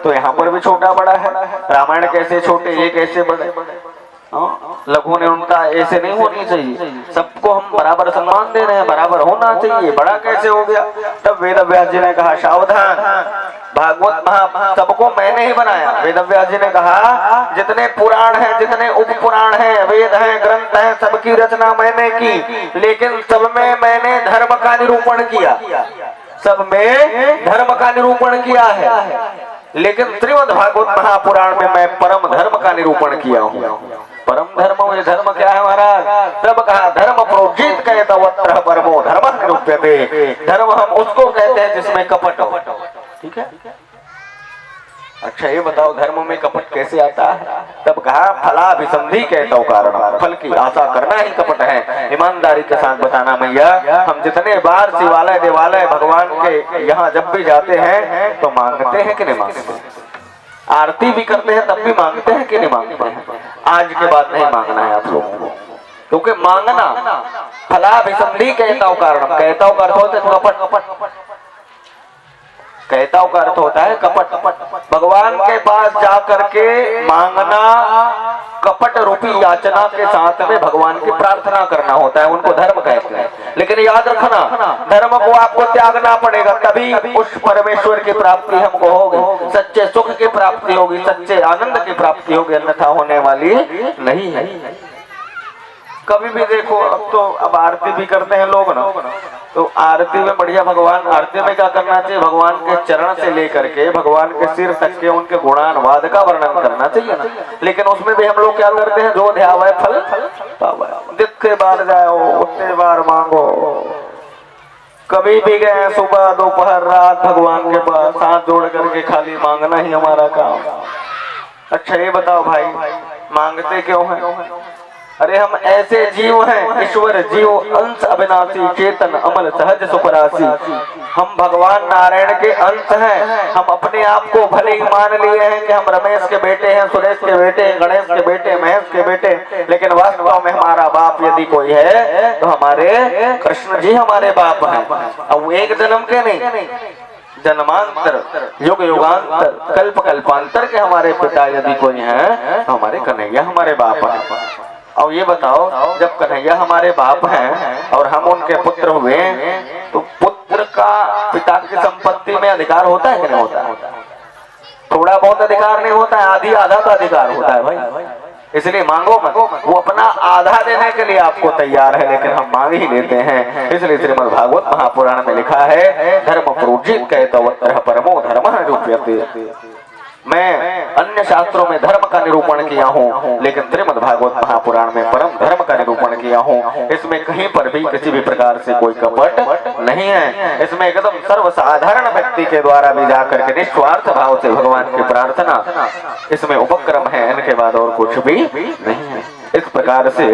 तो यहाँ पर भी छोटा बड़ा है। रामायण कैसे छोटे, ये कैसे बड़े। लघु ने उनका ऐसे नहीं होनी चाहिए। सबको हम बराबर सम्मान दे रहे हैं, बराबर होना चाहिए। बड़ा कैसे हो गया। तब वेदव्यास जी ने कहा सावधान, भागवत महा सबको मैंने ही बनाया। वेदव्यास जी ने कहा जितने पुराण हैं, जितने उप पुराण हैं, वेद हैं, ग्रंथ हैं, सबकी रचना मैंने की, लेकिन सब में मैंने धर्म का निरूपण किया। सब में धर्म का निरूपण किया है, लेकिन श्रीमद् भागवत महापुराण में मैं परम धर्म का निरूपण किया हूँ। परम धर्म, ये धर्म क्या है महाराज। तब कहा धर्म प्रोजित कहता वत्र परमो धर्म निरूप्यते। धर्म हम उसको कहते हैं जिसमें कपट हो। ठीक है। अच्छा ये बताओ धर्म में कपट कैसे आता है। तब कहा फलाभिसंधि कहता कारण, फल की आशा करना ही कपट है। ईमानदारी के साथ बताना मैया, हम जितने बार शिवालय देवालय भगवान के यहाँ जब भी जाते हैं तो मांगते हैं कि नहीं मांगते। आरती भी करते हैं तब भी मांगते हैं कि नहीं मांगते हैं। आज के बाद नहीं मांगना है आप लोगों को, क्योंकि मांगना फलाभिसंधि कहता कारण, कहता का अर्थ होता है कपट, कहता का अर्थ होता है कपट। भगवान के पास जाकर के मांगना कपट रूपी याचना के साथ में भगवान की प्रार्थना करना होता है, उनको धर्म कहते हैं। लेकिन याद रखना धर्म को आपको त्यागना पड़ेगा, तभी उस परमेश्वर की प्राप्ति हमको होगी, सच्चे सुख की प्राप्ति होगी, सच्चे आनंद की प्राप्ति होगी, अन्यथा होने वाली नहीं है। कभी भी देखो, अब आरती भी करते हैं लोग ना, तो आरती में बढ़िया भगवान, आरती में क्या करना चाहिए, भगवान के चरण से लेकर के भगवान के सिर तक के उनके गुणानुवाद का वर्णन करना चाहिए ना। लेकिन उसमें भी हम लोग क्या करते हैं, जो ध्यावे फल पावे, जितने बार जाओ उतने बार मांगो। कभी भी गए सुबह दोपहर रात भगवान के पास हाथ जोड़ करके खाली मांगना ही हमारा काम। अच्छा ये बताओ भाई मांगते क्यों हैं। अरे हम ऐसे जीव हैं, ईश्वर जीव अंश अविनाशी चेतन अमल सहज सुखराशि। हम भगवान नारायण के अंश हैं। हम अपने आप को भले ही मान लिए हैं कि हम रमेश के बेटे हैं, सुरेश के बेटे, गणेश के बेटे, महेश के बेटे, लेकिन वास्तव में हमारा बाप यदि कोई है तो हमारे कृष्ण जी हमारे बाप हैं। अब एक जन्म के नहीं, जन्मांतर युग युगांतर कल्प कल्पांतर के हमारे पिता यदि कोई हैं तो हमारे कन्हैया हमारे बाप हैं। और ये बताओ जब कन्हैया हमारे बाप हैं और हम उनके पुत्र हुए, तो पुत्र का पिता की संपत्ति में अधिकार होता है कि नहीं होता है। थोड़ा बहुत अधिकार नहीं होता है, आधी आधा का अधिकार होता है भाई। इसलिए मांगो मत, वो अपना आधा देने के लिए आपको तैयार है, लेकिन हम मांग ही लेते हैं। इसलिए श्रीमद् भागवत महापुराण में लिखा है धर्म प्रोजित कहता वत्र परमो धर्म निरूप्यते। मैं अन्य शास्त्रों में धर्म का निरूपण किया हूँ, लेकिन श्रीमद् भागवत महापुराण में परम धर्म का निरूपण किया हूँ। इसमें कहीं पर भी किसी भी प्रकार से कोई कपट नहीं है। इसमें एकदम सर्वसाधारण व्यक्ति के द्वारा भी जाकर के निस्वार्थ भाव से भगवान की प्रार्थना इसमें उपक्रम है, इनके बाद और कुछ भी नहीं है। इस प्रकार से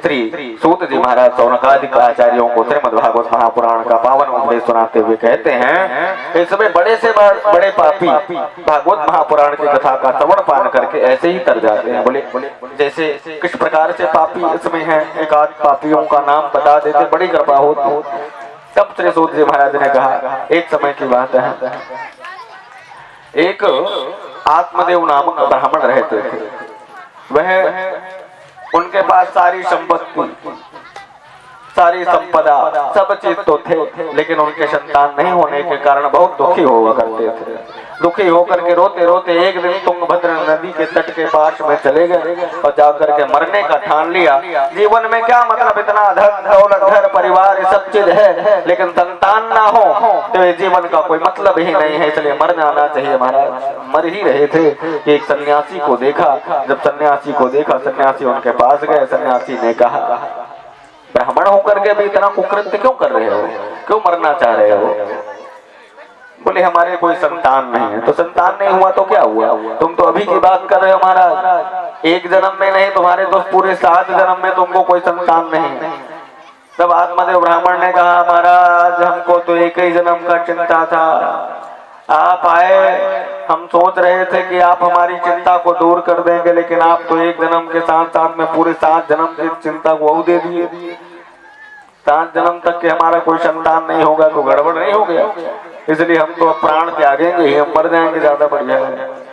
श्री सूत जी महाराज सौनकादिक आचार्यों को श्रीमद् भागवत महापुराण का पावन उपदेश सुनाते हुए कहते हैं इसमें बड़े से बड़े पापी भागवत महापुराण की कथा का श्रवण पान करके ऐसे ही तर जाते हैं। बोले जैसे किस प्रकार से पापी इसमें हैं, एक आध पापियों का नाम बता देते, बड़ी कृपा होती। तब श्री सूत जी महाराज ने कहा एक समय की बात है, एक आत्मदेव नामक ब्राह्मण रहते थे। वह उनके पास सारी संपत्ति, सारी संपदा, सब चीज तो थे, लेकिन उनके संतान नहीं होने के कारण बहुत दुखी हुआ करते थे। दुखी होकर के रोते रोते एक दिन तुंगभद्र नदी के तट के पास में चले गए और जाकर के मरने का ठान लिया। जीवन में क्या मतलब, इतना धन दौलत घर परिवार ये सब चीज है, लेकिन संतान ना हो तो ये जीवन का कोई मतलब ही नहीं है, इसलिए मर जाना चाहिए। महाराज मर ही रहे थे कि एक सन्यासी को देखा। जब सन्यासी को देखा, सन्यासी उनके पास गए। सन्यासी ने कहा ब्राह्मण होकर के भी इतना कुकृत्य क्यों कर रहे हो, क्यों मरना चाह रहे हो। बोले हमारे कोई संतान नहीं है। तो संतान नहीं हुआ तो क्या हुआ, तुम तो अभी की बात कर रहे हो महाराज, एक जन्म में नहीं तुम्हारे तो पूरे 7 जन्म में तुमको कोई संतान नहीं। तब आत्मदेव ब्राह्मण ने कहा महाराज हमको तो एक ही जन्म का चिंता था, आप आए, हम सोच रहे थे कि आप हमारी चिंता को दूर कर देंगे, लेकिन आप तो एक जन्म के साथ साथ में पूरे 7 जन्म की चिंता को दे दिए। 7 जन्म तक के हमारा कोई संतान नहीं होगा तो गड़बड़ नहीं हो गया। इसलिए हम तो प्राण त्यागेंगे ही, हम मर जाएंगे ज्यादा बढ़िया है।